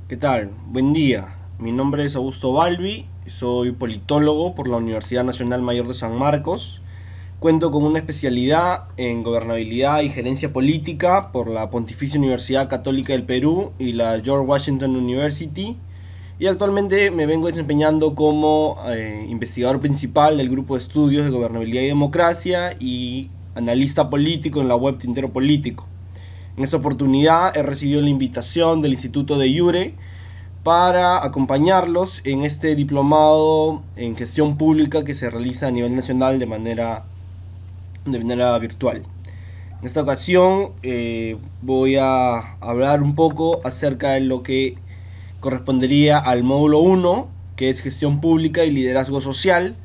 ¿Qué tal? Buen día. Mi nombre es Augusto Balbi, soy politólogo por la Universidad Nacional Mayor de San Marcos. Cuento con una especialidad en gobernabilidad y gerencia política por la Pontificia Universidad Católica del Perú y la George Washington University. Y actualmente me vengo desempeñando como investigador principal del grupo de estudios de gobernabilidad y democracia y analista político en la web Tintero Político. En esta oportunidad he recibido la invitación del Instituto de Iure para acompañarlos en este diplomado en gestión pública que se realiza a nivel nacional de manera virtual. En esta ocasión voy a hablar un poco acerca de lo que correspondería al módulo 1, que es gestión pública y liderazgo social,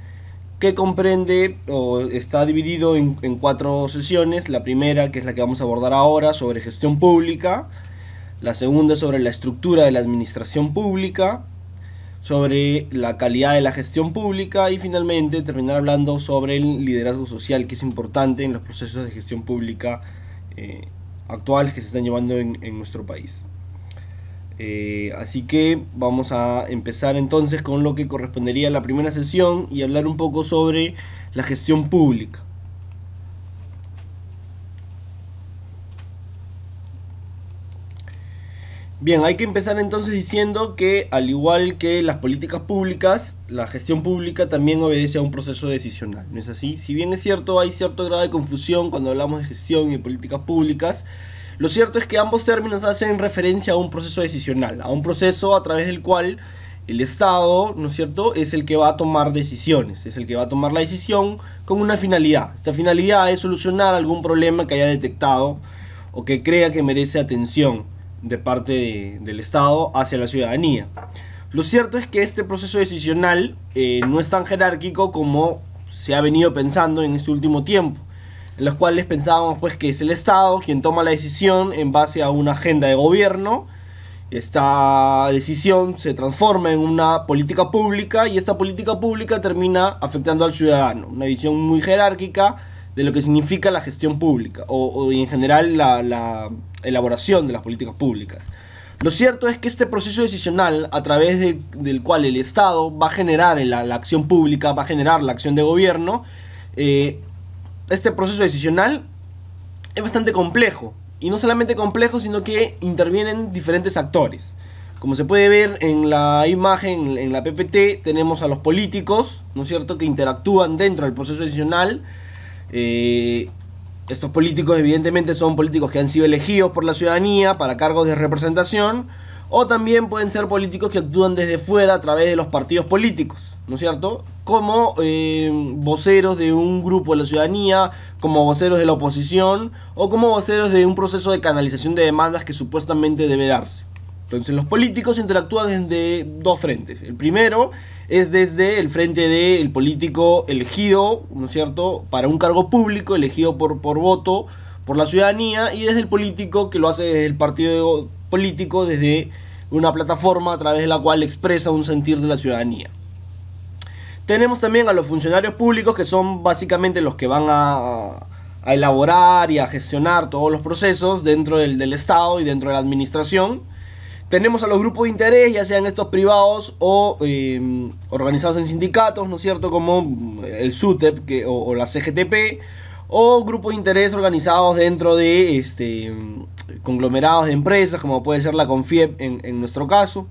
que comprende o está dividido en 4 sesiones. La primera, que es la que vamos a abordar ahora, sobre gestión pública; la segunda sobre la estructura de la administración pública, sobre la calidad de la gestión pública y finalmente terminar hablando sobre el liderazgo social, que es importante en los procesos de gestión pública actuales que se están llevando en nuestro país. Así que vamos a empezar entonces con lo que correspondería a la primera sesión y hablar un poco sobre la gestión pública. Bien, hay que empezar entonces diciendo que, al igual que las políticas públicas, la gestión pública también obedece a un proceso decisional, ¿no es así? Si bien es cierto, hay cierto grado de confusión cuando hablamos de gestión y de políticas públicas, lo cierto es que ambos términos hacen referencia a un proceso decisional, a un proceso a través del cual el Estado, ¿no es cierto?, es el que va a tomar decisiones, es el que va a tomar la decisión con una finalidad. Esta finalidad es solucionar algún problema que haya detectado o que crea que merece atención de parte del Estado hacia la ciudadanía. Lo cierto es que este proceso decisional no es tan jerárquico como se ha venido pensando en este último tiempo, en los cuales pensábamos pues que es el Estado quien toma la decisión en base a una agenda de gobierno. Esta decisión se transforma en una política pública y esta política pública termina afectando al ciudadano. Una visión muy jerárquica de lo que significa la gestión pública o en general la elaboración de las políticas públicas. Lo cierto es que este proceso decisional, a través del cual el Estado va a generar la acción pública, va a generar la acción de gobierno, este proceso decisional es bastante complejo. Y no solamente complejo, sino que intervienen diferentes actores. Como se puede ver en la imagen, en la PPT, tenemos a los políticos, ¿no es cierto?, que interactúan dentro del proceso decisional. Estos políticos evidentemente son políticos que han sido elegidos por la ciudadanía para cargos de representación, o también pueden ser políticos que actúan desde fuera a través de los partidos políticos, ¿no es cierto?, como voceros de un grupo de la ciudadanía, como voceros de la oposición o como voceros de un proceso de canalización de demandas que supuestamente debe darse. Entonces los políticos interactúan desde dos frentes. El primero es desde el frente del político elegido, ¿no es cierto?, para un cargo público, elegido por voto por la ciudadanía, y desde el político que lo hace desde el partido político, desde una plataforma a través de la cual expresa un sentir de la ciudadanía. Tenemos también a los funcionarios públicos, que son básicamente los que van a elaborar y a gestionar todos los procesos dentro del Estado y dentro de la administración. Tenemos a los grupos de interés, ya sean estos privados o organizados en sindicatos, ¿no es cierto?, como el SUTEP o la CGTP, o grupos de interés organizados dentro de conglomerados de empresas, como puede ser la CONFIEP en nuestro caso.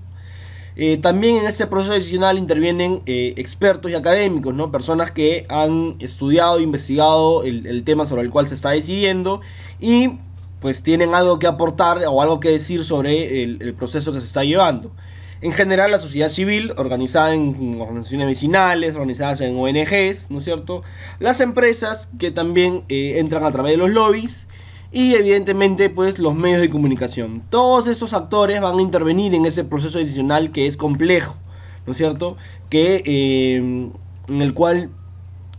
También en este proceso decisional intervienen expertos y académicos, ¿no?, personas que han estudiado e investigado el tema sobre el cual se está decidiendo y pues tienen algo que aportar o algo que decir sobre el proceso que se está llevando. En general, la sociedad civil, organizada en organizaciones vecinales, organizadas en ONGs, ¿no es cierto?, las empresas, que también entran a través de los lobbies, y evidentemente pues los medios de comunicación. Todos estos actores van a intervenir en ese proceso decisional que es complejo, ¿no es cierto?, en el cual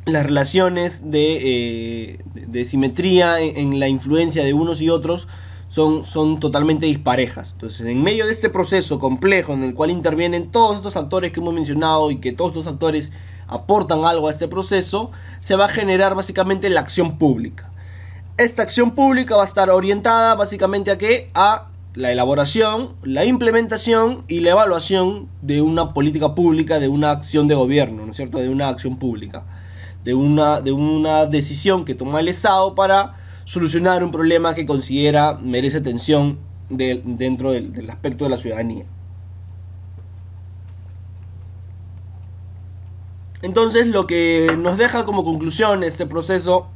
las relaciones de simetría en la influencia de unos y otros son totalmente disparejas. Entonces, en medio de este proceso complejo en el cual intervienen todos estos actores que hemos mencionado y que todos estos actores aportan algo a este proceso, se va a generar básicamente la acción pública. Esta acción pública va a estar orientada básicamente ¿a qué? A la elaboración, la implementación y la evaluación de una política pública, de una acción de gobierno, ¿no es cierto? De una acción pública, de una decisión que toma el Estado para solucionar un problema que considera merece atención dentro del aspecto de la ciudadanía. Entonces, lo que nos deja como conclusión este proceso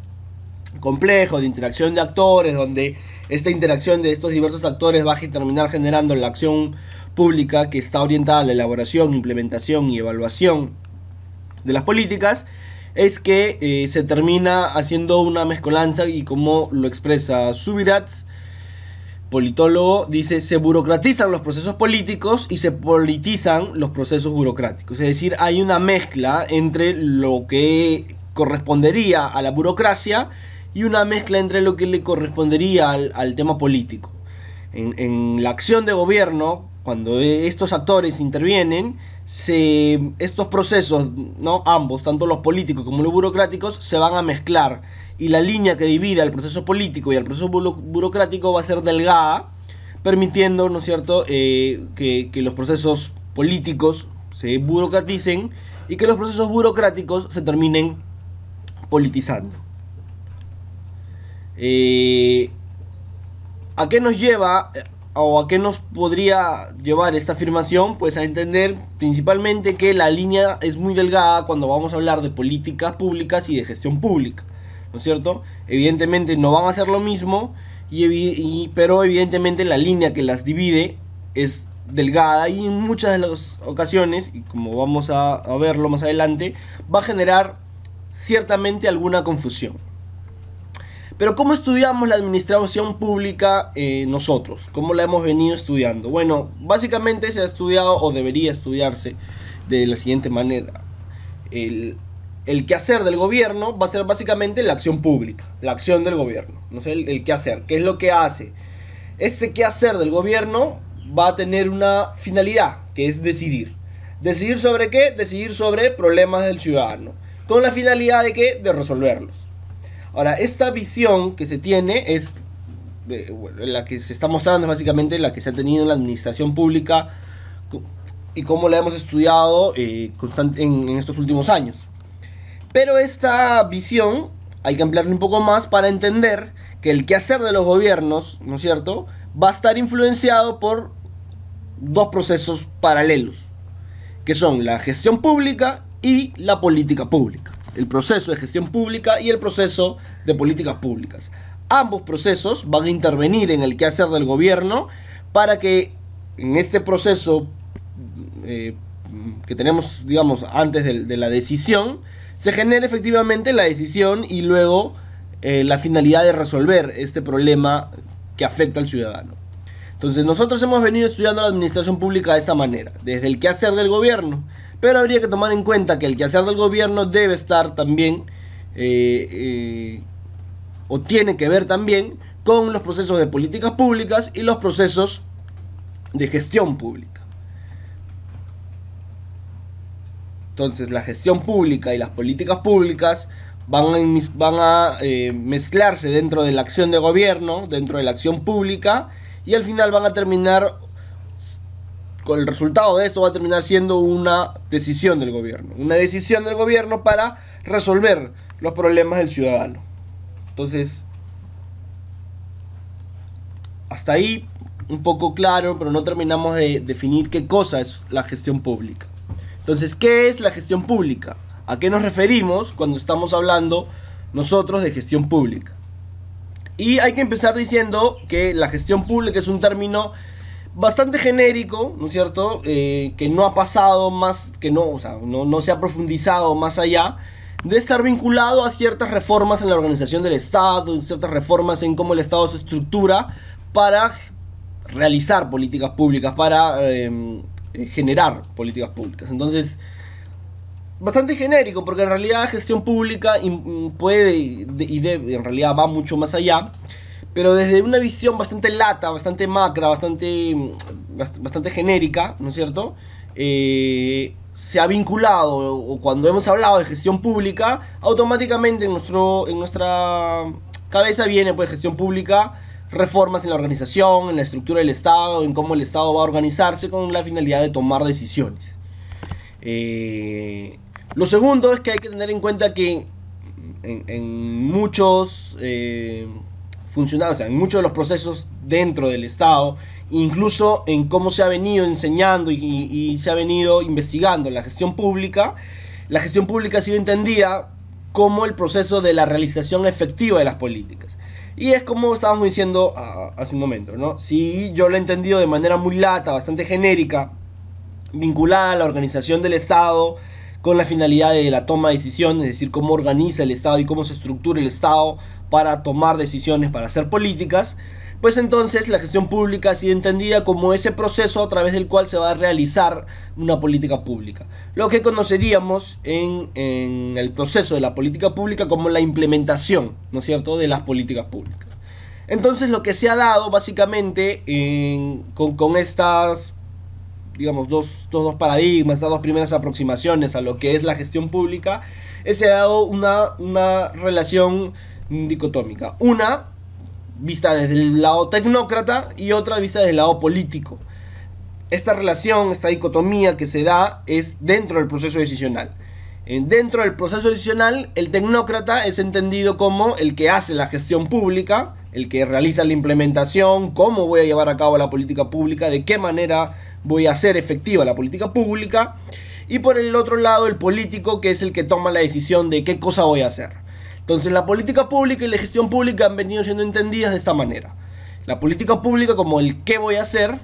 complejo de interacción de actores, donde esta interacción de estos diversos actores va a terminar generando la acción pública que está orientada a la elaboración, implementación y evaluación de las políticas, es que se termina haciendo una mezcolanza, y como lo expresa Subirats, politólogo, dice: se burocratizan los procesos políticos y se politizan los procesos burocráticos. Es decir, hay una mezcla entre lo que correspondería a la burocracia y una mezcla entre lo que le correspondería al tema político. En la acción de gobierno, cuando estos actores intervienen, estos procesos, ¿no?, ambos, tanto los políticos como los burocráticos, se van a mezclar, y la línea que divide al proceso político y al proceso burocrático va a ser delgada, permitiendo, ¿no es cierto?, que los procesos políticos se burocraticen y que los procesos burocráticos se terminen politizando. ¿A qué nos lleva o a qué nos podría llevar esta afirmación? Pues a entender principalmente que la línea es muy delgada cuando vamos a hablar de políticas públicas y de gestión pública, ¿no es cierto? Evidentemente no van a ser lo mismo, pero evidentemente la línea que las divide es delgada, y en muchas de las ocasiones, y como vamos a verlo más adelante, va a generar ciertamente alguna confusión. Pero ¿cómo estudiamos la administración pública nosotros? ¿Cómo la hemos venido estudiando? Bueno, básicamente se ha estudiado, o debería estudiarse, de la siguiente manera. El quehacer del gobierno va a ser básicamente la acción pública, la acción del gobierno, no sé, el quehacer, ¿qué es lo que hace? Este quehacer del gobierno va a tener una finalidad, que es decidir. ¿Decidir sobre qué? Decidir sobre problemas del ciudadano, con la finalidad de ¿qué? De resolverlos. Ahora, esta visión que se tiene es, la que se está mostrando es básicamente la que se ha tenido en la administración pública y cómo la hemos estudiado en estos últimos años. Pero esta visión hay que ampliarla un poco más para entender que el quehacer de los gobiernos, ¿no es cierto?, va a estar influenciado por dos procesos paralelos, que son la gestión pública y la política pública. El proceso de gestión pública y el proceso de políticas públicas. Ambos procesos van a intervenir en el quehacer del gobierno para que en este proceso que tenemos, digamos, antes de la decisión, se genere efectivamente la decisión y luego la finalidad de resolver este problema que afecta al ciudadano. Entonces nosotros hemos venido estudiando la administración pública de esa manera, desde el quehacer del gobierno. Pero habría que tomar en cuenta que el quehacer del gobierno debe estar también, o tiene que ver también, con los procesos de políticas públicas y los procesos de gestión pública. Entonces la gestión pública y las políticas públicas van a mezclarse dentro de la acción de gobierno, dentro de la acción pública, y al final van a terminar, con el resultado de esto va a terminar siendo una decisión del gobierno. Una decisión del gobierno para resolver los problemas del ciudadano. Entonces, hasta ahí un poco claro, pero no terminamos de definir qué cosa es la gestión pública. Entonces, ¿qué es la gestión pública? ¿A qué nos referimos cuando estamos hablando nosotros de gestión pública? Y hay que empezar diciendo que la gestión pública es un término bastante genérico, ¿no es cierto?, que no ha pasado más, que no, o sea, no se ha profundizado más allá de estar vinculado a ciertas reformas en la organización del Estado, ciertas reformas en cómo el Estado se estructura para realizar políticas públicas, para generar políticas públicas. Entonces, bastante genérico, porque en realidad gestión pública puede y debe, en realidad va mucho más allá, pero desde una visión bastante lata, bastante macra, bastante genérica, ¿no es cierto?, se ha vinculado, o cuando hemos hablado de gestión pública, automáticamente en nuestra cabeza viene pues gestión pública reformas en la organización, en la estructura del Estado, en cómo el Estado va a organizarse con la finalidad de tomar decisiones. Lo segundo es que hay que tener en cuenta que en muchos funcionarios, o sea, en muchos de los procesos dentro del Estado, incluso en cómo se ha venido enseñando y se ha venido investigando la gestión pública ha sido entendida como el proceso de la realización efectiva de las políticas. Y es como estábamos diciendo hace un momento, ¿no? Si yo lo he entendido de manera muy lata, bastante genérica, vinculada a la organización del Estado con la finalidad de la toma de decisiones, es decir, cómo organiza el Estado y cómo se estructura el Estado para tomar decisiones, para hacer políticas, pues entonces la gestión pública ha sido entendida como ese proceso a través del cual se va a realizar una política pública. Lo que conoceríamos en el proceso de la política pública como la implementación, ¿no es cierto?, de las políticas públicas. Entonces lo que se ha dado básicamente con estas, digamos, dos paradigmas, estas dos primeras aproximaciones a lo que es la gestión pública, se ha dado una relación dicotómica. Una vista desde el lado tecnócrata y otra vista desde el lado político. Esta relación, esta dicotomía que se da es dentro del proceso decisional. Dentro del proceso decisional, el tecnócrata es entendido como el que hace la gestión pública, el que realiza la implementación, cómo voy a llevar a cabo la política pública, de qué manera voy a hacer efectiva la política pública. Y por el otro lado, el político, que es el que toma la decisión de qué cosa voy a hacer. Entonces la política pública y la gestión pública han venido siendo entendidas de esta manera. La política pública como el qué voy a hacer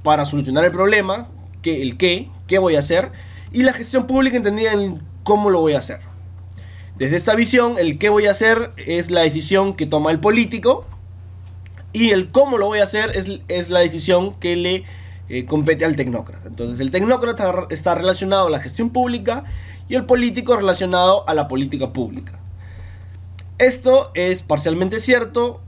para solucionar el problema, qué voy a hacer, y la gestión pública entendida en cómo lo voy a hacer. Desde esta visión, el qué voy a hacer es la decisión que toma el político, y el cómo lo voy a hacer es la decisión que le compete al tecnócrata. Entonces el tecnócrata está relacionado a la gestión pública y el político relacionado a la política pública. Esto es parcialmente cierto,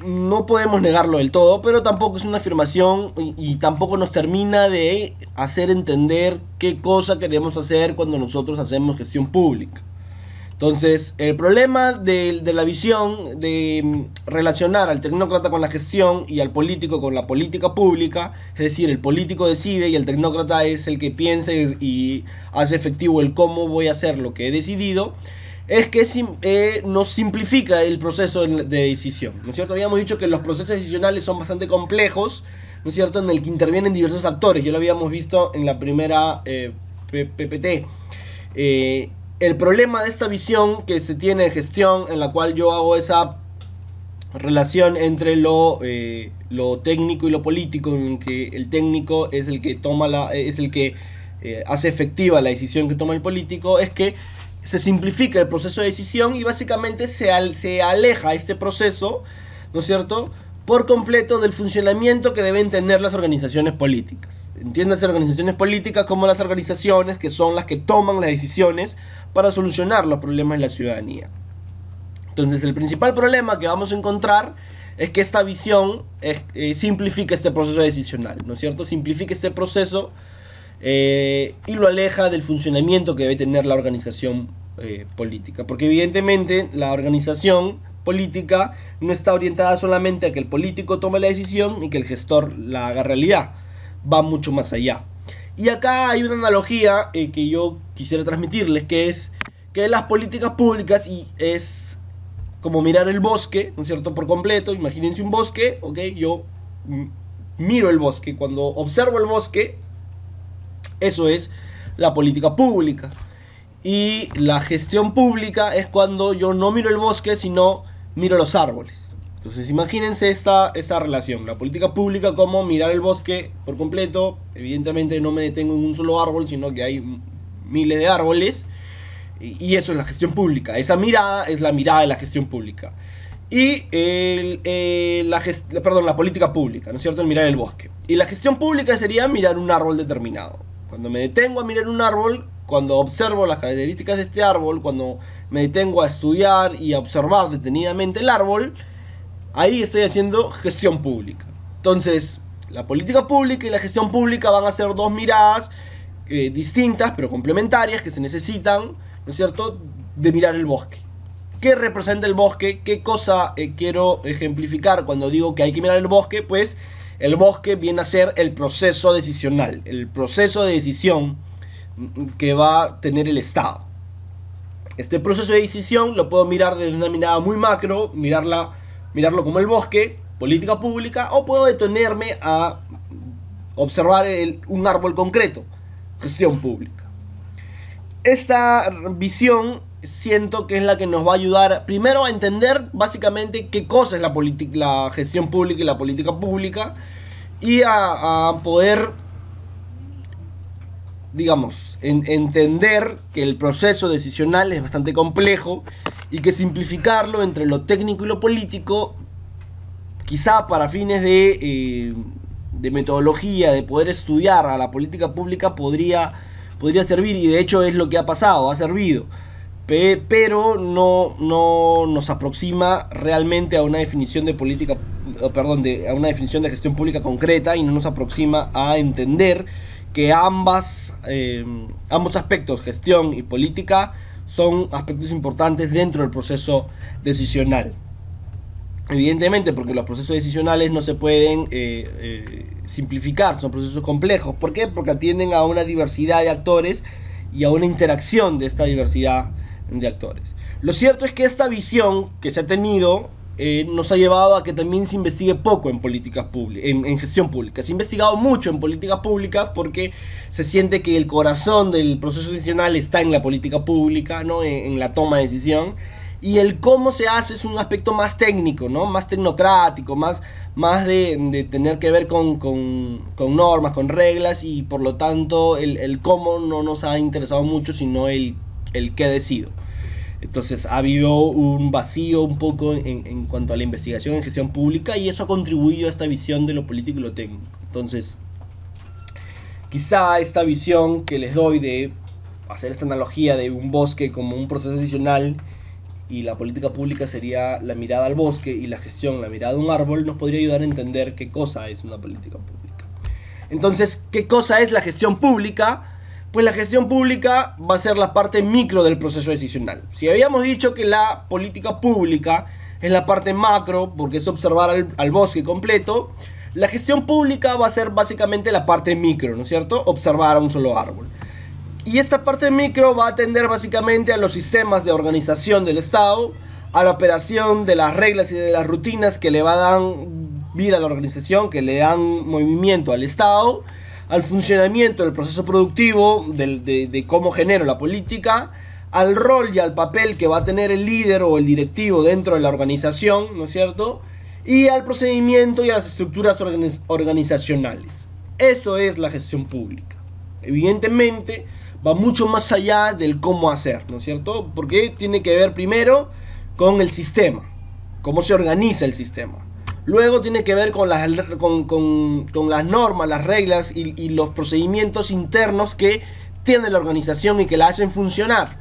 no podemos negarlo del todo, pero tampoco es una afirmación y tampoco nos termina de hacer entender qué cosa queremos hacer cuando nosotros hacemos gestión pública. Entonces, el problema de la visión de relacionar al tecnócrata con la gestión y al político con la política pública, es decir, el político decide y el tecnócrata es el que piensa y hace efectivo el cómo voy a hacer lo que he decidido, es que nos simplifica el proceso de decisión, ¿no es cierto? Habíamos dicho que los procesos decisionales son bastante complejos, ¿no es cierto?, en el que intervienen diversos actores, ya lo habíamos visto en la primera PPT. El problema de esta visión que se tiene de gestión, en la cual yo hago esa relación entre lo técnico y lo político, en que el técnico es el que hace efectiva la decisión que toma el político, es que se simplifica el proceso de decisión y básicamente se aleja este proceso, ¿no es cierto?, por completo del funcionamiento que deben tener las organizaciones políticas. Entiéndase organizaciones políticas como las organizaciones que son las que toman las decisiones para solucionar los problemas de la ciudadanía. Entonces el principal problema que vamos a encontrar es que esta visión simplifica este proceso decisional, ¿no es cierto? Simplifica este proceso y lo aleja del funcionamiento que debe tener la organización política, porque evidentemente la organización política no está orientada solamente a que el político tome la decisión y que el gestor la haga realidad, va mucho más allá. Y acá hay una analogía que yo quisiera transmitirles, que es que las políticas públicas es como mirar el bosque, ¿no es cierto?, por completo. Imagínense un bosque, ¿ok? Yo miro el bosque, cuando observo el bosque, eso es la política pública. Y la gestión pública es cuando yo no miro el bosque, sino miro los árboles. Entonces imagínense esta relación, la política pública como mirar el bosque por completo. Evidentemente no me detengo en un solo árbol, sino que hay miles de árboles, y eso es la gestión pública. Esa mirada es la mirada de la gestión pública. Y la política pública, ¿no es cierto?, el mirar el bosque. Y la gestión pública sería mirar un árbol determinado. Cuando me detengo a mirar un árbol, cuando observo las características de este árbol, cuando me detengo a estudiar y a observar detenidamente el árbol, ahí estoy haciendo gestión pública. Entonces, la política pública y la gestión pública van a ser dos miradas distintas, pero complementarias, que se necesitan, ¿no es cierto?, de mirar el bosque. ¿Qué representa el bosque? ¿Qué cosa quiero ejemplificar cuando digo que hay que mirar el bosque? Pues el bosque viene a ser el proceso decisional, el proceso de decisión que va a tener el Estado. Este proceso de decisión lo puedo mirar desde una mirada muy macro, mirarlo como el bosque, política pública, o puedo detenerme a observar un árbol concreto, gestión pública. Esta visión siento que es la que nos va a ayudar primero a entender básicamente qué cosa es la gestión pública y la política pública, y a poder, digamos, entender que el proceso decisional es bastante complejo y que simplificarlo entre lo técnico y lo político, quizá para fines de metodología, de poder estudiar a la política pública, podría servir, y de hecho es lo que ha pasado, ha servido, pero no nos aproxima realmente a una definición de política, a una definición de gestión pública concreta, y no nos aproxima a entender que ambos aspectos, gestión y política, son aspectos importantes dentro del proceso decisional. Evidentemente, porque los procesos decisionales no se pueden simplificar, son procesos complejos. ¿Por qué? Porque atienden a una diversidad de actores y a una interacción de esta diversidad de actores. Lo cierto es que esta visión que se ha tenido nos ha llevado a que también se investigue poco en políticas públicas, en gestión pública. Se ha investigado mucho en políticas públicas porque se siente que el corazón del proceso decisional está en la política pública, ¿no? En la toma de decisión. Y el cómo se hace es un aspecto más técnico, ¿no? Más tecnocrático, más de tener que ver con normas, con reglas, y por lo tanto el cómo no nos ha interesado mucho, sino el qué decido. Entonces ha habido un vacío un poco en cuanto a la investigación en gestión pública, y eso ha contribuido a esta visión de lo político y lo técnico. Entonces, quizá esta visión que les doy de hacer esta analogía de un bosque como un proceso decisional, y la política pública sería la mirada al bosque, y la gestión la mirada a un árbol, nos podría ayudar a entender qué cosa es una política pública. Entonces, ¿qué cosa es la gestión pública? Pues la gestión pública va a ser la parte micro del proceso decisional. Si habíamos dicho que la política pública es la parte macro, porque es observar al bosque completo, la gestión pública va a ser básicamente la parte micro, ¿no es cierto? Observar a un solo árbol. Y esta parte micro va a atender básicamente a los sistemas de organización del Estado, a la operación de las reglas y de las rutinas que le va a dar vida a la organización, que le dan movimiento al Estado, al funcionamiento del proceso productivo, de cómo genera la política, al rol y al papel que va a tener el líder o el directivo dentro de la organización, ¿no es cierto? Y al procedimiento y a las estructuras organizacionales. Eso es la gestión pública. Evidentemente va mucho más allá del cómo hacer, ¿no es cierto? Porque tiene que ver primero con el sistema, cómo se organiza el sistema. Luego tiene que ver con las normas, las reglas y los procedimientos internos que tiene la organización y que la hacen funcionar.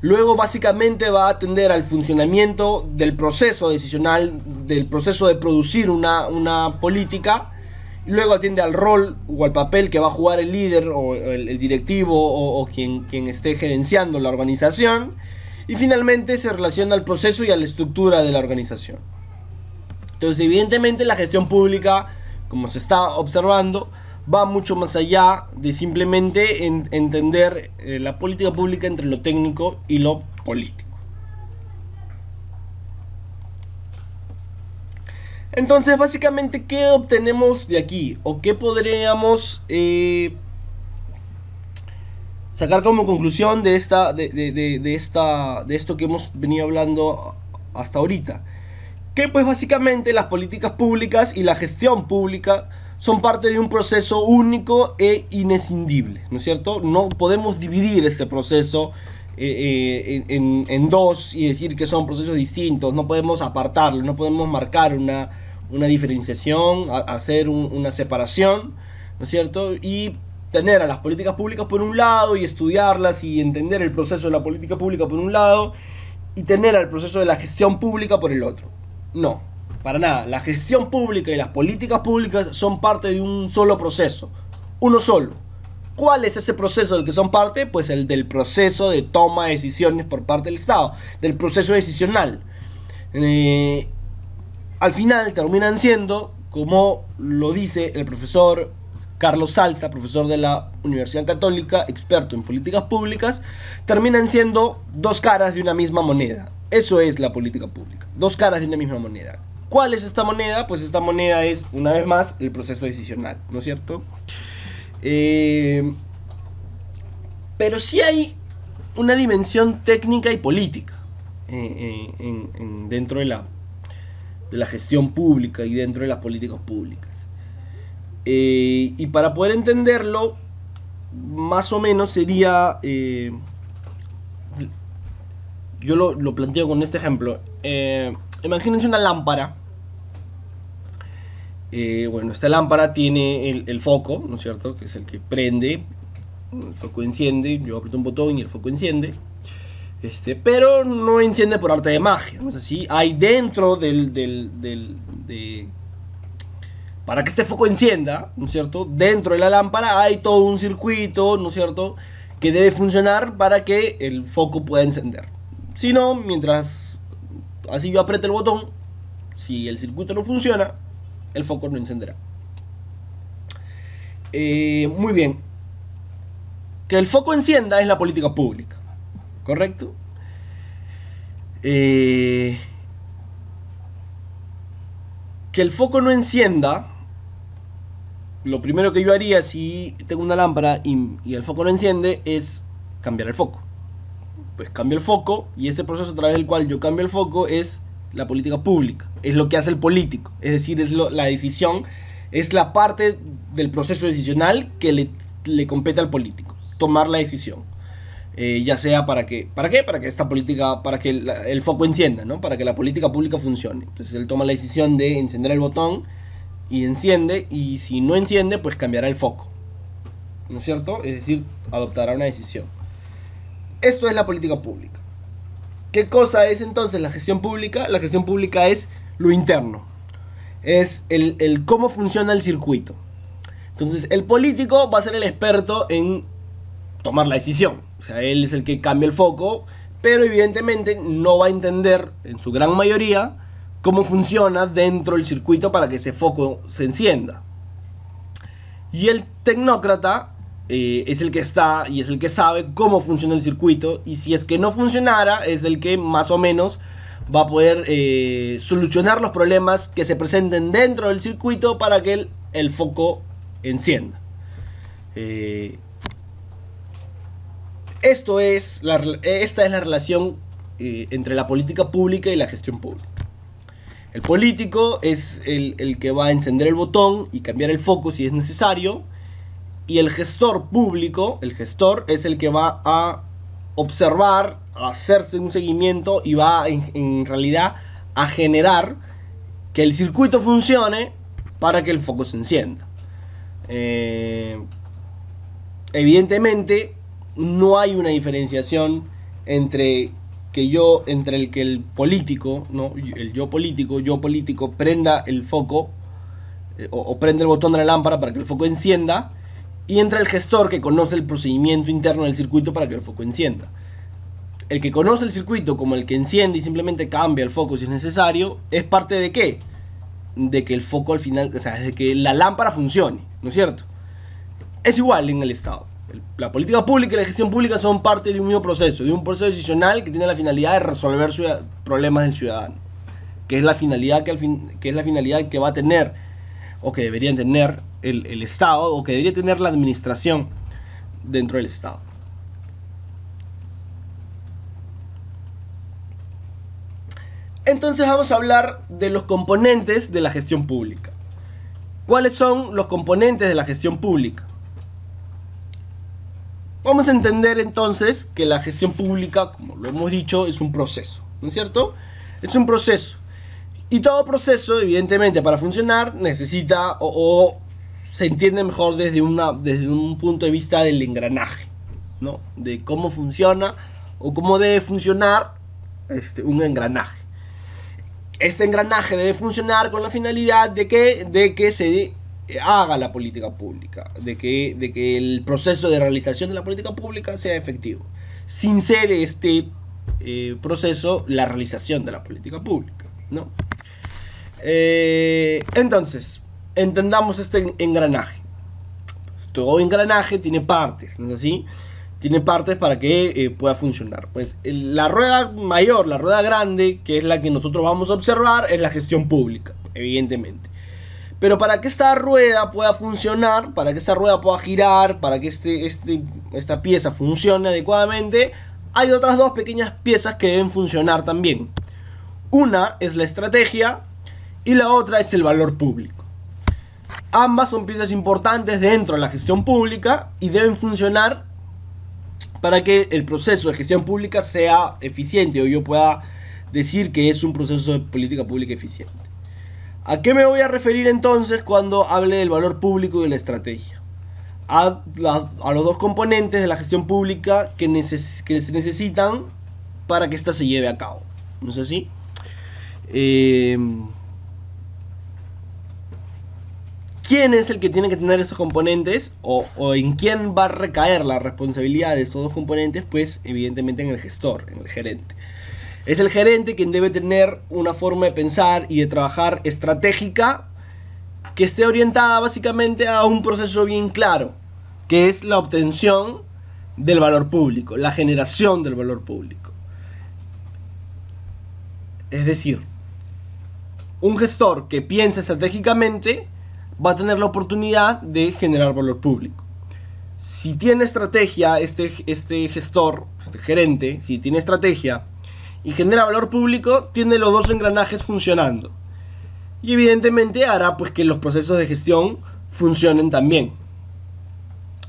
Luego básicamente va a atender al funcionamiento del proceso decisional, del proceso de producir una política. Luego atiende al rol o al papel que va a jugar el líder o el directivo o quien esté gerenciando la organización. Y finalmente se relaciona al proceso y a la estructura de la organización. Entonces, evidentemente la gestión pública, como se está observando, va mucho más allá de simplemente entender la política pública entre lo técnico y lo político. Entonces, básicamente, ¿qué obtenemos de aquí? ¿O qué podríamos sacar como conclusión de esto que hemos venido hablando hasta ahorita? Que pues básicamente las políticas públicas y la gestión pública son parte de un proceso único e inescindible, ¿no es cierto? No podemos dividir este proceso en dos y decir que son procesos distintos. No podemos apartarlo, no podemos marcar una diferenciación, hacer una separación, ¿no es cierto? Y tener a las políticas públicas por un lado y estudiarlas y entender el proceso de la política pública por un lado, y tener al proceso de la gestión pública por el otro. No, para nada. La gestión pública y las políticas públicas son parte de un solo proceso, uno solo, ¿Cuál es ese proceso del que son parte? Pues el del proceso de toma de decisiones por parte del Estado, del proceso decisional. Al final terminan siendo, como lo dice el profesor Carlos Salza, profesor de la Universidad Católica, experto en políticas públicas, terminan siendo dos caras de una misma moneda. Eso es la política pública, dos caras de una misma moneda. ¿Cuál es esta moneda? Pues esta moneda es, una vez más, el proceso decisional, ¿no es cierto? Pero sí hay una dimensión técnica y política dentro de la gestión pública y dentro de las políticas públicas. Y para poder entenderlo, más o menos sería... yo lo planteo con este ejemplo. Imagínense una lámpara. Bueno, esta lámpara tiene el foco, ¿no es cierto? Que es el que prende, el foco enciende, yo aprieto un botón y el foco enciende. Pero no enciende por arte de magia, ¿no es así? Hay dentro para que este foco encienda, ¿no es cierto? Dentro de la lámpara hay todo un circuito, ¿no es cierto?, que debe funcionar para que el foco pueda encender. Si no, mientras así yo apriete el botón, si el circuito no funciona, el foco no encenderá. Muy bien. Que el foco encienda es la política pública, ¿correcto? Que el foco no encienda, lo primero que yo haría si tengo una lámpara y el foco no enciende es cambiar el foco. Pues cambio el foco, y ese proceso a través del cual yo cambio el foco es la política pública, es lo que hace el político, es decir, es la decisión, es la parte del proceso decisional que le compete al político, tomar la decisión, ya sea para que esta política, para que el foco encienda, ¿no? Para que la política pública funcione. Entonces él toma la decisión de encender el botón y enciende, y si no enciende, pues cambiará el foco, ¿no es cierto? Es decir, adoptará una decisión. Esto es la política pública. ¿Qué cosa es entonces la gestión pública? La gestión pública es lo interno, es el cómo funciona el circuito. Entonces el político va a ser el experto en tomar la decisión, o sea, él es el que cambia el foco, pero evidentemente no va a entender en su gran mayoría cómo funciona dentro del circuito para que ese foco se encienda. Y el tecnócrata es el que está y es el que sabe cómo funciona el circuito, y si es que no funcionara, es el que más o menos va a poder solucionar los problemas que se presenten dentro del circuito para que el foco encienda. Esta es la relación entre la política pública y la gestión pública. El político es el que va a encender el botón y cambiar el foco si es necesario. Y el gestor público, el gestor, es el que va a observar, a hacerse un seguimiento y va en realidad a generar que el circuito funcione para que el foco se encienda. Evidentemente no hay una diferenciación entre el que el político, ¿no? Yo político prenda el foco o prenda el botón de la lámpara para que el foco encienda, y entre el gestor que conoce el procedimiento interno del circuito para que el foco encienda. El que conoce el circuito como el que enciende y simplemente cambia el foco si es necesario, es parte de ¿qué? De que el foco al final, o sea, de que la lámpara funcione, ¿no es cierto? Es igual en el Estado. La política pública y la gestión pública son parte de un mismo proceso, de un proceso decisional que tiene la finalidad de resolver problemas del ciudadano, que es la finalidad que va a tener, o que deberían tener el Estado, o que debería tener la administración dentro del Estado. Entonces vamos a hablar de los componentes de la gestión pública. ¿Cuáles son los componentes de la gestión pública? Vamos a entender entonces que la gestión pública, como lo hemos dicho, es un proceso, ¿no es cierto? Es un proceso. Y todo proceso, evidentemente, para funcionar, necesita o se entiende mejor desde un punto de vista del engranaje, ¿no? De cómo funciona o cómo debe funcionar un engranaje. Este engranaje debe funcionar con la finalidad de que se haga la política pública, de que el proceso de realización de la política pública sea efectivo, sin ser este proceso la realización de la política pública, ¿no? Entonces, entendamos este engranaje. Todo engranaje tiene partes, ¿no es así? Tiene partes para que pueda funcionar. Pues la rueda mayor, la rueda grande, que es la que nosotros vamos a observar, es la gestión pública, evidentemente. Pero para que esta rueda pueda funcionar, para que esta rueda pueda girar, para que esta pieza funcione adecuadamente, hay otras dos pequeñas piezas que deben funcionar también. Una es la estrategia y la otra es el valor público. Ambas son piezas importantes dentro de la gestión pública y deben funcionar para que el proceso de gestión pública sea eficiente, o yo pueda decir que es un proceso de política pública eficiente. ¿A qué me voy a referir entonces cuando hable del valor público y de la estrategia? A los dos componentes de la gestión pública que se necesitan para que ésta se lleve a cabo. ¿No es así? ¿Quién es el que tiene que tener estos componentes? ¿O en quién va a recaer la responsabilidad de estos dos componentes? Pues evidentemente en el gestor, en el gerente. Es el gerente quien debe tener una forma de pensar y de trabajar estratégica que esté orientada básicamente a un proceso bien claro, que es la obtención del valor público, la generación del valor público. Es decir, un gestor que piensa estratégicamente va a tener la oportunidad de generar valor público. Si tiene estrategia, este gestor, este gerente, si tiene estrategia y genera valor público, tiene los dos engranajes funcionando. Y evidentemente hará pues que los procesos de gestión funcionen también.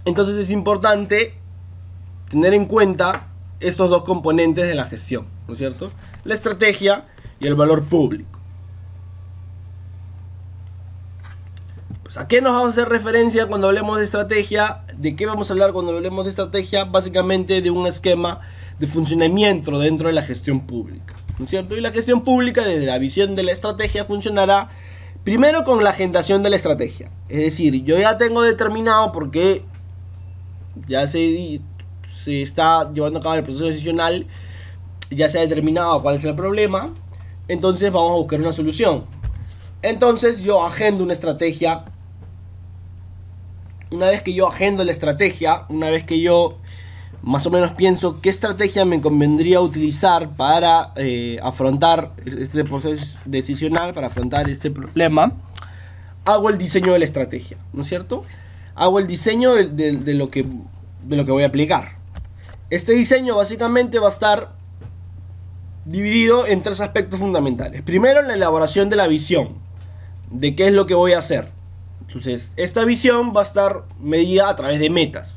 Entonces es importante tener en cuenta estos dos componentes de la gestión, ¿no es cierto? La estrategia y el valor público. Pues, ¿a qué nos vamos a hacer referencia cuando hablemos de estrategia? ¿De qué vamos a hablar cuando hablemos de estrategia? Básicamente de un esquema de funcionamiento dentro de la gestión pública, ¿no es cierto? Y la gestión pública, desde la visión de la estrategia, funcionará primero con la agendación de la estrategia. Es decir, yo ya tengo determinado, porque ya se está llevando a cabo el proceso decisional, ya se ha determinado cuál es el problema, entonces vamos a buscar una solución. Entonces yo agendo una estrategia. Una vez que yo agendo la estrategia, una vez que yo más o menos pienso qué estrategia me convendría utilizar para afrontar este proceso decisional, para afrontar este problema, hago el diseño de la estrategia, ¿no es cierto? Hago el diseño de lo que voy a aplicar. Este diseño básicamente va a estar dividido en tres aspectos fundamentales. Primero, la elaboración de la visión, de qué es lo que voy a hacer. Entonces, esta visión va a estar medida a través de metas.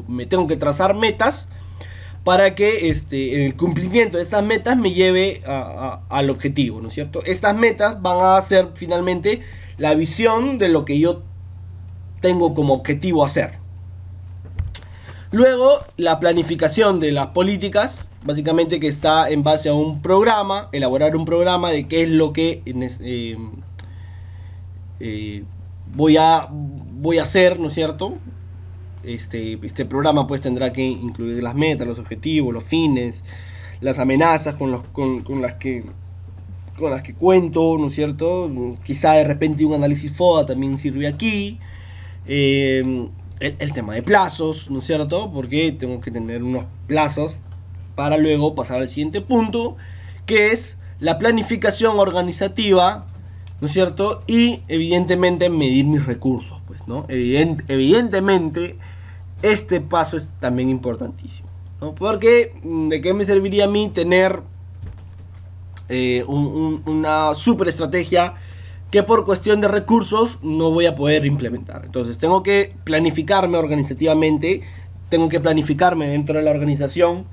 Me tengo que trazar metas para que el cumplimiento de estas metas me lleve al objetivo, ¿no es cierto? Estas metas van a ser finalmente la visión de lo que yo tengo como objetivo hacer. Luego, la planificación de las políticas, básicamente que está en base a un programa, elaborar un programa de qué es lo que voy a hacer, ¿no es cierto? Este programa pues tendrá que incluir las metas, los objetivos, los fines, las amenazas con las que cuento, ¿no es cierto? Quizá de repente un análisis FODA también sirve aquí. El tema de plazos, ¿no es cierto? Porque tengo que tener unos plazos para luego pasar al siguiente punto, que es la planificación organizativa, ¿no es cierto? Y evidentemente medir mis recursos, pues, ¿no? Evidentemente este paso es también importantísimo, ¿no? Porque ¿de qué me serviría a mí tener una super estrategia que por cuestión de recursos no voy a poder implementar? Entonces tengo que planificarme organizativamente, tengo que planificarme dentro de la organización,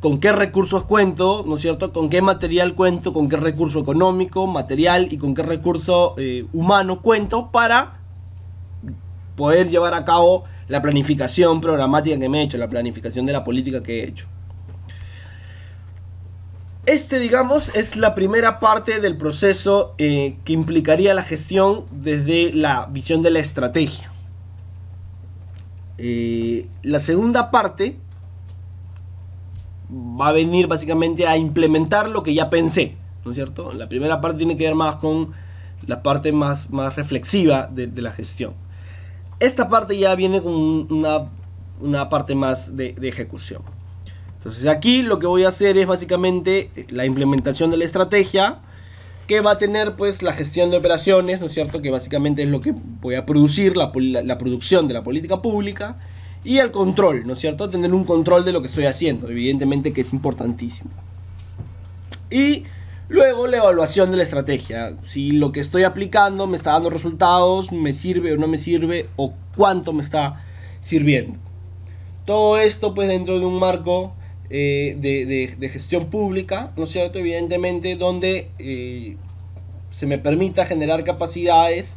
con qué recursos cuento, ¿no es cierto? Con qué material cuento, con qué recurso económico, material y con qué recurso humano cuento para poder llevar a cabo la planificación programática que me he hecho, la planificación de la política que he hecho. digamos, es la primera parte del proceso que implicaría la gestión desde la visión de la estrategia. La segunda parte va a venir básicamente a implementar lo que ya pensé, ¿no es cierto? La primera parte tiene que ver más con la parte más reflexiva de la gestión. Esta parte ya viene con una parte más de ejecución. Entonces aquí lo que voy a hacer es básicamente la implementación de la estrategia, que va a tener pues la gestión de operaciones, ¿no es cierto? Que básicamente es lo que voy a producir, la producción de la política pública, y el control, ¿no es cierto? Tener un control de lo que estoy haciendo, evidentemente que es importantísimo. Y luego la evaluación de la estrategia, si lo que estoy aplicando me está dando resultados, me sirve o no me sirve, o cuánto me está sirviendo. Todo esto pues dentro de un marco de gestión pública, ¿no es cierto? Evidentemente donde se me permita generar capacidades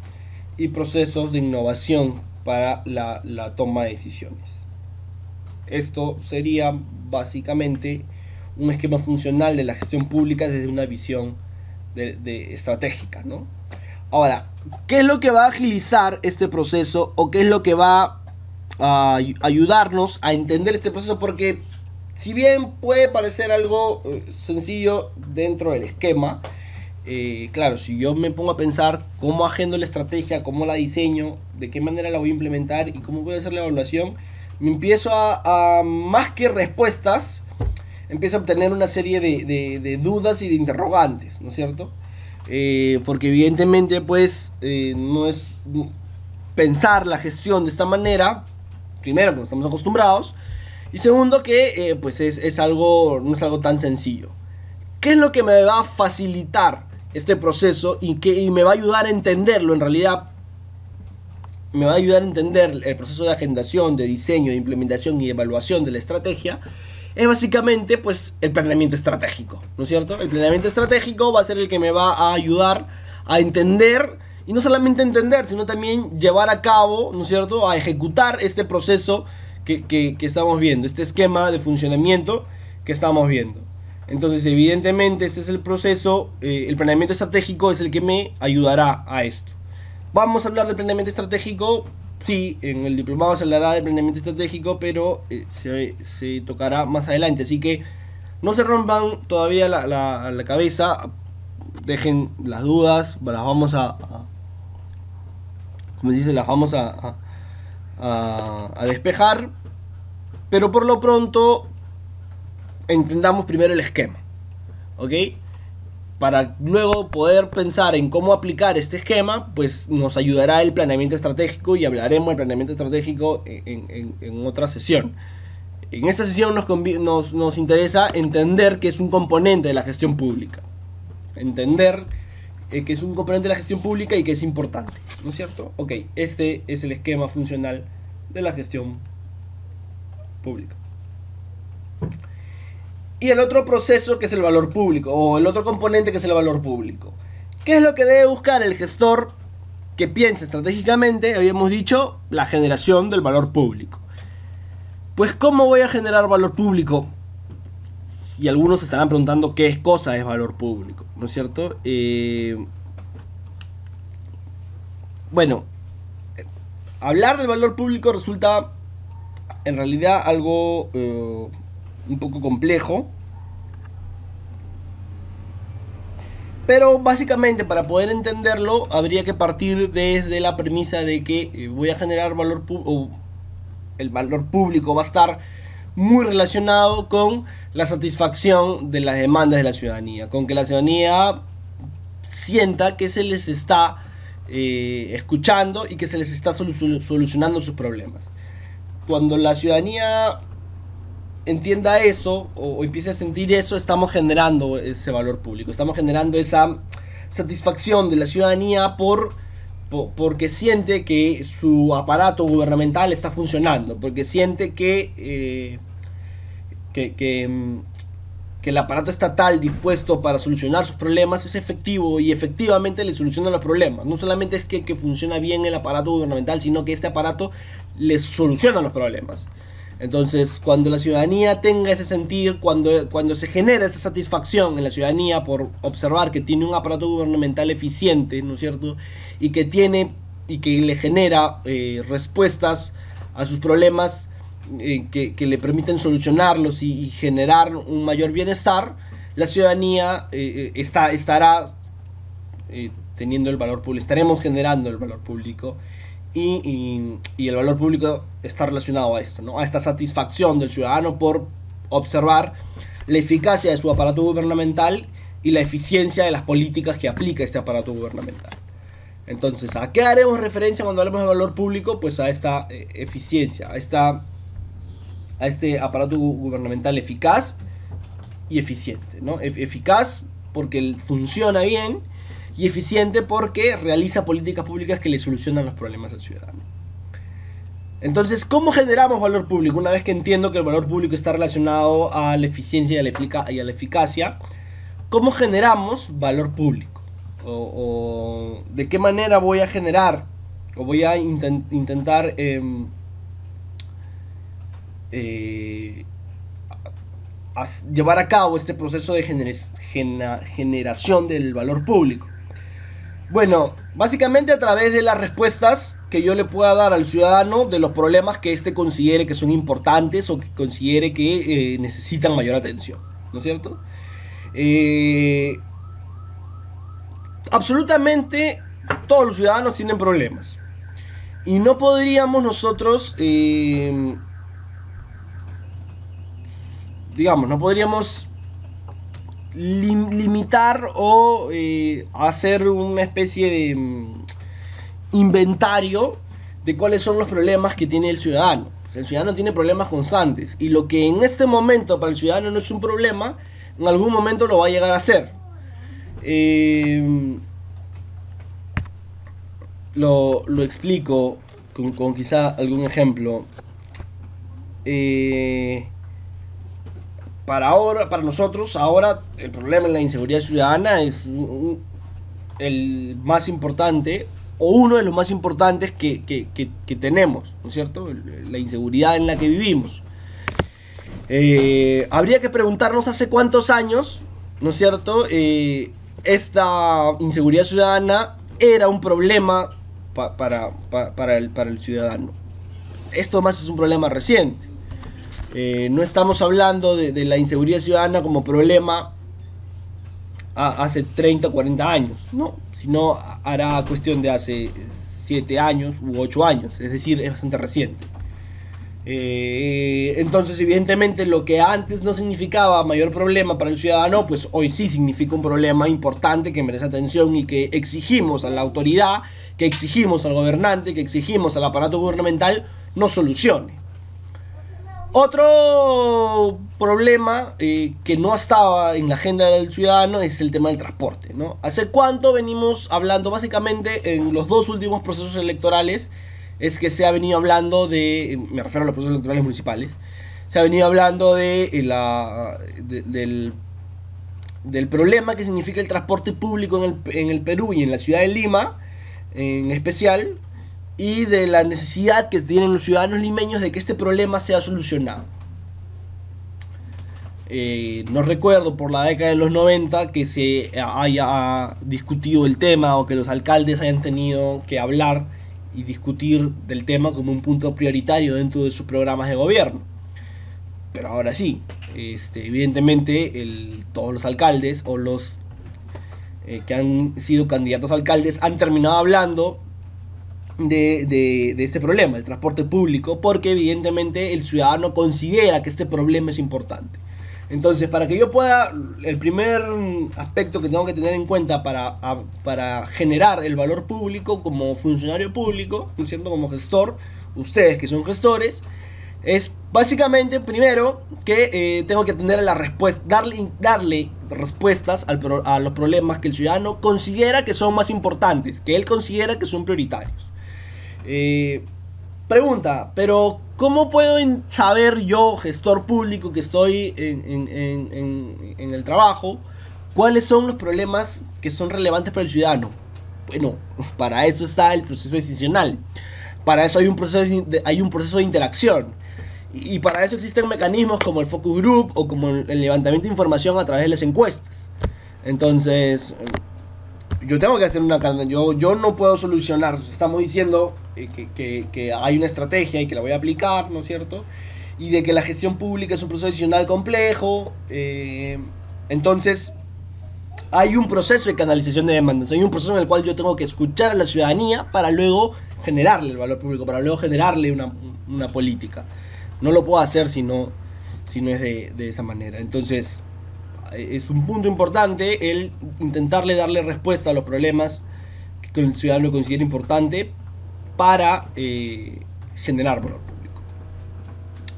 y procesos de innovación para la toma de decisiones. Esto sería básicamente un esquema funcional de la gestión pública desde una visión de estratégica, ¿no? Ahora, ¿qué es lo que va a agilizar este proceso o qué es lo que va a ayudarnos a entender este proceso? Porque si bien puede parecer algo sencillo dentro del esquema, claro, si yo me pongo a pensar cómo agendo la estrategia, cómo la diseño, de qué manera la voy a implementar y cómo voy a hacer la evaluación, me empiezo a más que respuestas, empiezo a obtener una serie de dudas y de interrogantes, ¿no es cierto? Porque evidentemente pues no es pensar la gestión de esta manera, primero que no estamos acostumbrados, y segundo que pues no es algo tan sencillo. ¿Qué es lo que me va a facilitar este proceso y me va a ayudar a entenderlo? En realidad me va a ayudar a entender el proceso de agendación, de diseño, de implementación y evaluación de la estrategia. Es básicamente pues el planeamiento estratégico, ¿no es cierto? El planeamiento estratégico va a ser el que me va a ayudar a entender, y no solamente entender, sino también llevar a cabo, ¿no es cierto?, a ejecutar este proceso que estamos viendo, este esquema de funcionamiento que estamos viendo. Entonces evidentemente este es el proceso, el planeamiento estratégico es el que me ayudará a esto. Vamos a hablar de planeamiento estratégico, sí, en el diplomado se hablará de planeamiento estratégico, pero se tocará más adelante, así que no se rompan todavía la cabeza, dejen las dudas, las vamos como se dice, las vamos a despejar, pero por lo pronto entendamos primero el esquema, ¿ok? Para luego poder pensar en cómo aplicar este esquema, pues nos ayudará el planeamiento estratégico, y hablaremos del planeamiento estratégico en otra sesión. En esta sesión nos interesa entender que es un componente de la gestión pública, entender que es un componente de la gestión pública y que es importante, ¿no es cierto? Ok, este es el esquema funcional de la gestión pública. Y el otro proceso, que es el valor público, o el otro componente, que es el valor público. ¿Qué es lo que debe buscar el gestor que piensa estratégicamente? Habíamos dicho, la generación del valor público. Pues, ¿cómo voy a generar valor público? Y algunos estarán preguntando qué cosa es valor público, ¿no es cierto? Bueno, hablar del valor público resulta en realidad algo un poco complejo, pero básicamente para poder entenderlo habría que partir desde la premisa de que voy a generar valor público, el valor público va a estar muy relacionado con la satisfacción de las demandas de la ciudadanía, con que la ciudadanía sienta que se les está escuchando y que se les está solucionando sus problemas. Cuando la ciudadanía entienda eso o empiece a sentir eso, estamos generando ese valor público, estamos generando esa satisfacción de la ciudadanía porque siente que su aparato gubernamental está funcionando, porque siente que el aparato estatal dispuesto para solucionar sus problemas es efectivo y efectivamente le soluciona los problemas. No solamente es que funciona bien el aparato gubernamental, sino que este aparato les soluciona los problemas. Entonces, cuando la ciudadanía tenga ese sentir, cuando se genera esa satisfacción en la ciudadanía por observar que tiene un aparato gubernamental eficiente, ¿no es cierto? Y que le genera respuestas a sus problemas que le permiten solucionarlos y generar un mayor bienestar, la ciudadanía estará teniendo el valor público, estaremos generando el valor público. Y el valor público está relacionado a esto, ¿no? A esta satisfacción del ciudadano por observar la eficacia de su aparato gubernamental y la eficiencia de las políticas que aplica este aparato gubernamental. Entonces, ¿a qué haremos referencia cuando hablemos de valor público? Pues a esta eficiencia, a este aparato gubernamental eficaz y eficiente, ¿no? Eficaz porque funciona bien, y eficiente porque realiza políticas públicas que le solucionan los problemas al ciudadano. Entonces, ¿cómo generamos valor público? Una vez que entiendo que el valor público está relacionado a la eficiencia y a la eficacia, ¿cómo generamos valor público? O ¿de qué manera voy a generar o voy a intentar llevar a cabo este proceso de generación del valor público? Bueno, básicamente a través de las respuestas que yo le pueda dar al ciudadano de los problemas que éste considere que son importantes o que considere que necesitan mayor atención, ¿no es cierto? Absolutamente todos los ciudadanos tienen problemas y no podríamos nosotros, no podríamos limitar o hacer una especie de inventario de cuáles son los problemas que tiene el ciudadano. O sea, el ciudadano tiene problemas constantes y lo que en este momento para el ciudadano no es un problema, en algún momento lo va a llegar a ser. Lo explico con quizá algún ejemplo. Para nosotros, ahora el problema de la inseguridad ciudadana es el más importante, o uno de los más importantes que tenemos, ¿no es cierto? La inseguridad en la que vivimos. Habría que preguntarnos hace cuántos años, ¿no es cierto? Esta inseguridad ciudadana era un problema para el ciudadano. Esto más es un problema reciente. No estamos hablando de la inseguridad ciudadana como problema hace 30 o 40 años, ¿no? Sino hará cuestión de hace 7 años u 8 años, es decir, es bastante reciente. Entonces, evidentemente, lo que antes no significaba mayor problema para el ciudadano, pues hoy sí significa un problema importante que merece atención y que exigimos a la autoridad, que exigimos al gobernante, que exigimos al aparato gubernamental no solucione. Otro problema que no estaba en la agenda del ciudadano es el tema del transporte, ¿no? ¿Hace cuánto venimos hablando? Básicamente en los dos últimos procesos electorales es que se ha venido hablando me refiero a los procesos electorales municipales, se ha venido hablando del problema que significa el transporte público en el Perú y en la ciudad de Lima en especial, y de la necesidad que tienen los ciudadanos limeños de que este problema sea solucionado. No recuerdo por la década de los 90 que se haya discutido el tema o que los alcaldes hayan tenido que hablar y discutir del tema como un punto prioritario dentro de sus programas de gobierno. Pero ahora sí, evidentemente todos los alcaldes o los que han sido candidatos a alcaldes han terminado hablando de este problema, el transporte público, porque evidentemente el ciudadano considera que este problema es importante. Entonces, para que yo pueda, el primer aspecto que tengo que tener en cuenta para generar el valor público como funcionario público, ¿no es cierto? Como gestor, ustedes que son gestores, es básicamente, primero, que tengo que atender a la respuesta, darle respuestas a los problemas que el ciudadano considera que son más importantes, que él considera que son prioritarios. Pregunta, pero ¿cómo puedo saber yo, gestor público que estoy en el trabajo, cuáles son los problemas que son relevantes para el ciudadano? Bueno, para eso está el proceso decisional. Para eso hay un proceso de interacción. Y para eso existen mecanismos como el focus group o como el levantamiento de información a través de las encuestas. Entonces, yo tengo que hacer yo no puedo solucionar. Estamos diciendo que hay una estrategia y que la voy a aplicar, ¿no es cierto? Y de que la gestión pública es un proceso adicional complejo. Entonces, hay un proceso de canalización de demandas. Hay un proceso en el cual yo tengo que escuchar a la ciudadanía para luego generarle el valor público, para luego generarle una política. No lo puedo hacer si no es de esa manera. Entonces, es un punto importante el intentarle darle respuesta a los problemas que el ciudadano considera importante para generar valor público.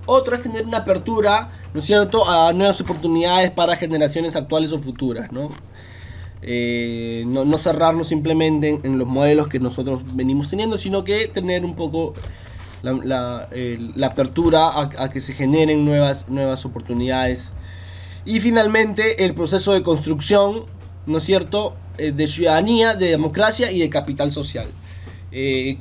Otro es tener una apertura, ¿no es cierto?, a nuevas oportunidades para generaciones actuales o futuras, ¿no? No cerrarnos simplemente en los modelos que nosotros venimos teniendo, sino que tener un poco la apertura a que se generen nuevas oportunidades. Y finalmente el proceso de construcción, ¿no es cierto?, de ciudadanía, de democracia y de capital social.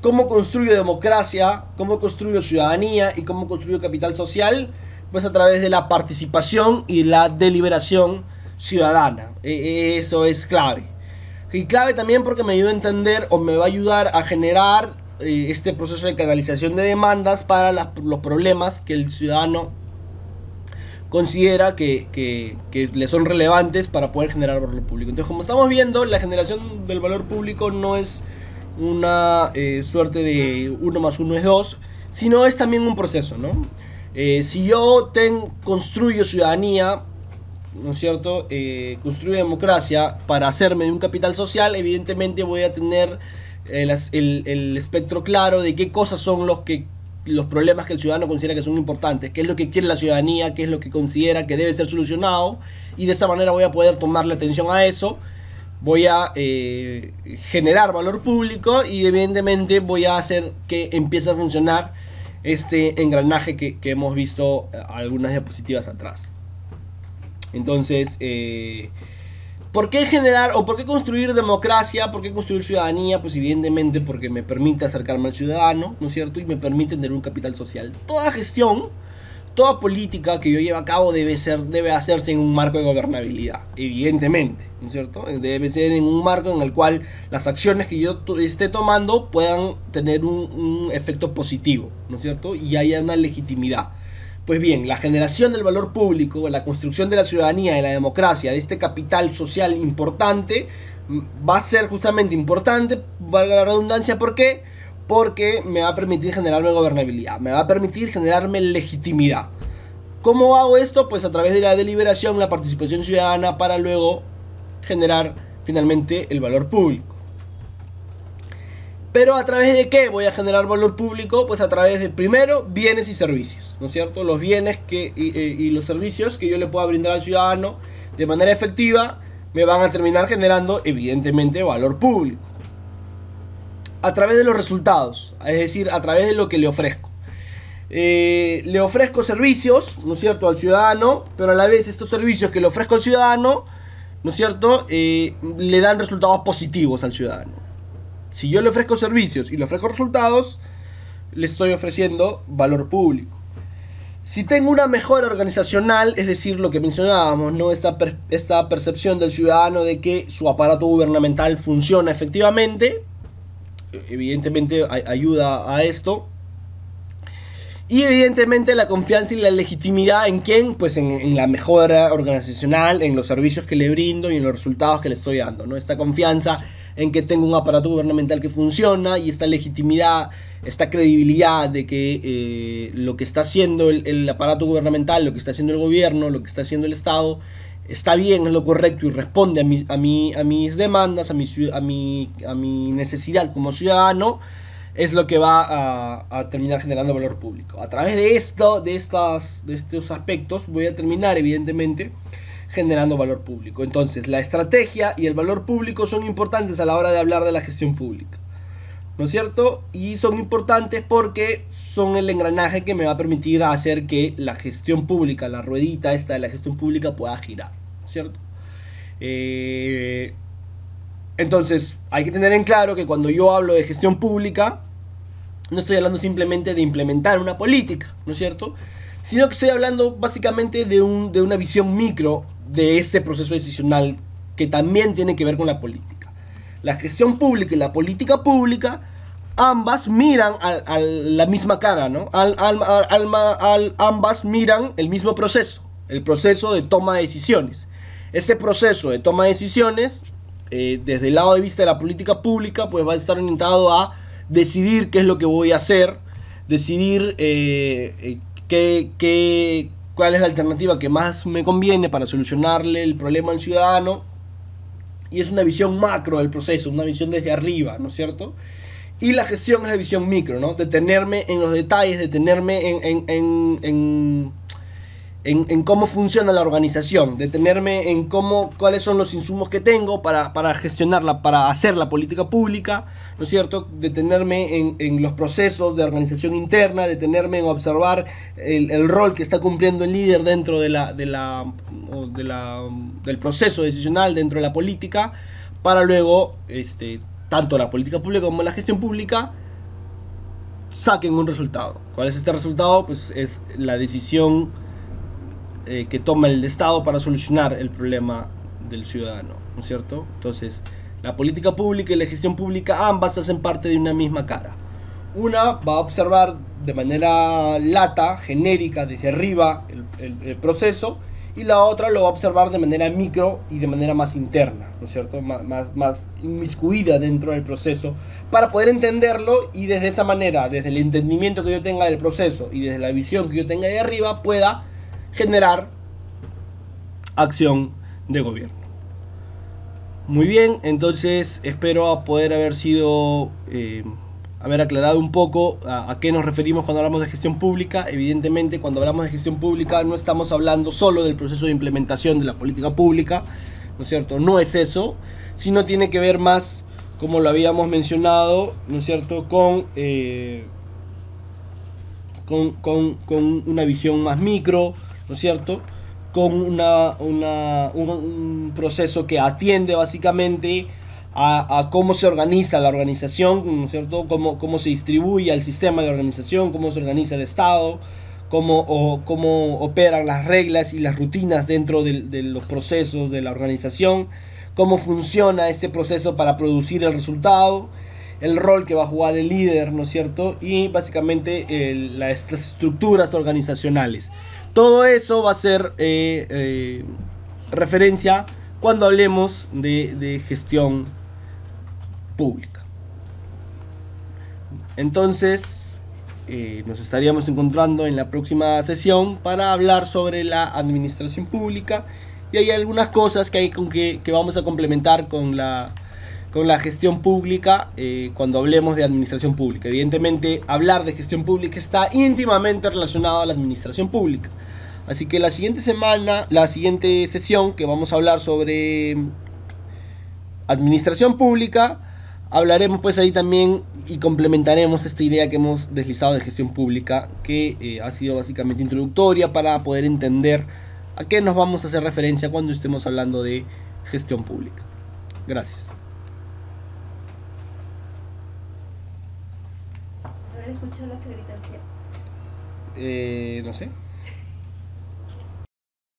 ¿Cómo construyo democracia? ¿Cómo construyo ciudadanía? ¿Y cómo construyo capital social? Pues a través de la participación y la deliberación ciudadana. Eso es clave. Y clave también porque me ayuda a entender o me va a ayudar a generar este proceso de canalización de demandas para los problemas que el ciudadano considera que le son relevantes para poder generar valor público. Entonces, como estamos viendo, la generación del valor público no es una suerte de 1 más 1 es 2, sino es también un proceso, ¿no? Si yo construyo ciudadanía, ¿no es cierto?, construyo democracia para hacerme de un capital social, evidentemente voy a tener el espectro claro de qué cosas son los problemas que el ciudadano considera que son importantes, qué es lo que quiere la ciudadanía, qué es lo que considera que debe ser solucionado, y de esa manera voy a poder tomarle atención a eso, voy a generar valor público y evidentemente voy a hacer que empiece a funcionar este engranaje que hemos visto algunas diapositivas atrás. Entonces, ¿por qué generar o por qué construir democracia? ¿Por qué construir ciudadanía? Pues evidentemente porque me permite acercarme al ciudadano, ¿no es cierto? Y me permite tener un capital social. Toda gestión, toda política que yo lleve a cabo debe hacerse en un marco de gobernabilidad, evidentemente, ¿no es cierto? Debe ser en un marco en el cual las acciones que yo esté tomando puedan tener un efecto positivo, ¿no es cierto? Y haya una legitimidad. Pues bien, la generación del valor público, la construcción de la ciudadanía, de la democracia, de este capital social importante, va a ser justamente importante, valga la redundancia. ¿Por qué? Porque me va a permitir generarme gobernabilidad, me va a permitir generarme legitimidad. ¿Cómo hago esto? Pues a través de la deliberación, la participación ciudadana, para luego generar finalmente el valor público. Pero ¿a través de qué voy a generar valor público? Pues a través de, primero, bienes y servicios, ¿no es cierto? Los bienes y los servicios que yo le pueda brindar al ciudadano de manera efectiva me van a terminar generando, evidentemente, valor público. A través de los resultados, es decir, a través de lo que le ofrezco. Le ofrezco servicios, ¿no es cierto?, al ciudadano, pero a la vez estos servicios que le ofrezco al ciudadano, ¿no es cierto?, le dan resultados positivos al ciudadano. Si yo le ofrezco servicios y le ofrezco resultados, le estoy ofreciendo valor público. Si tengo una mejora organizacional, es decir, lo que mencionábamos, ¿no?, esta percepción del ciudadano de que su aparato gubernamental funciona efectivamente, evidentemente ayuda a esto. Y evidentemente la confianza y la legitimidad ¿en quién? Pues en la mejora organizacional, en los servicios que le brindo y en los resultados que le estoy dando, ¿no? Esta confianza en que tengo un aparato gubernamental que funciona, y esta legitimidad, esta credibilidad de que lo que está haciendo el aparato gubernamental, lo que está haciendo el gobierno, lo que está haciendo el Estado, está bien, es lo correcto y responde a mis demandas, a mi necesidad como ciudadano, es lo que va a terminar generando valor público. A través de estos aspectos voy a terminar, evidentemente, generando valor público. Entonces, la estrategia y el valor público son importantes a la hora de hablar de la gestión pública, ¿no es cierto? Y son importantes porque son el engranaje que me va a permitir hacer que la gestión pública, la ruedita esta de la gestión pública, pueda girar, ¿cierto? Entonces, hay que tener en claro que cuando yo hablo de gestión pública, no estoy hablando simplemente de implementar una política, ¿no es cierto?, sino que estoy hablando básicamente de una visión micro de este proceso decisional que también tiene que ver con la política. La gestión pública y la política pública, ambas miran a la misma cara, ¿no? Ambas miran el mismo proceso, el proceso de toma de decisiones. Este proceso de toma de decisiones, desde el lado de vista de la política pública, pues va a estar orientado a decidir qué es lo que voy a hacer, decidir cuál es la alternativa que más me conviene para solucionarle el problema al ciudadano. Y es una visión macro del proceso, una visión desde arriba, ¿no es cierto? Y la gestión es la visión micro, ¿no? Detenerme en los detalles, detenerme en cómo funciona la organización, detenerme en cuáles son los insumos que tengo para gestionarla, para hacer la política pública, ¿no es cierto? Detenerme en los procesos de organización interna, detenerme en observar el rol que está cumpliendo el líder dentro del proceso decisional dentro de la política, para luego, tanto la política pública como la gestión pública saquen un resultado. ¿Cuál es este resultado? Pues es la decisión que toma el Estado para solucionar el problema del ciudadano, ¿no es cierto? Entonces, la política pública y la gestión pública ambas hacen parte de una misma cara. Una va a observar de manera lata, genérica, desde arriba el proceso, y la otra lo va a observar de manera micro y de manera más interna, ¿no es cierto? Más inmiscuida dentro del proceso, para poder entenderlo, y desde esa manera, desde el entendimiento que yo tenga del proceso y desde la visión que yo tenga de arriba, pueda generar acción de gobierno. Muy bien, entonces espero poder haber aclarado un poco a qué nos referimos cuando hablamos de gestión pública. Evidentemente, cuando hablamos de gestión pública no estamos hablando solo del proceso de implementación de la política pública, ¿no es cierto? No es eso, sino tiene que ver más, como lo habíamos mencionado, ¿no es cierto?, con una visión más micro, ¿no es cierto?, con un proceso que atiende básicamente a cómo se organiza la organización, ¿no es cierto?, cómo se distribuye el sistema de la organización, cómo se organiza el Estado, cómo operan las reglas y las rutinas dentro de los procesos de la organización, cómo funciona este proceso para producir el resultado, el rol que va a jugar el líder, ¿no es cierto?, y básicamente las estructuras organizacionales. Todo eso va a ser referencia cuando hablemos de gestión pública. Entonces, nos estaríamos encontrando en la próxima sesión para hablar sobre la administración pública, y hay algunas cosas que vamos a complementar con la gestión pública cuando hablemos de administración pública. Evidentemente, hablar de gestión pública está íntimamente relacionado a la administración pública. Así que la siguiente sesión que vamos a hablar sobre administración pública, hablaremos pues ahí también y complementaremos esta idea que hemos deslizado de gestión pública, que ha sido básicamente introductoria para poder entender a qué nos vamos a hacer referencia cuando estemos hablando de gestión pública. Gracias. A ver, escucho lo que gritan. No sé.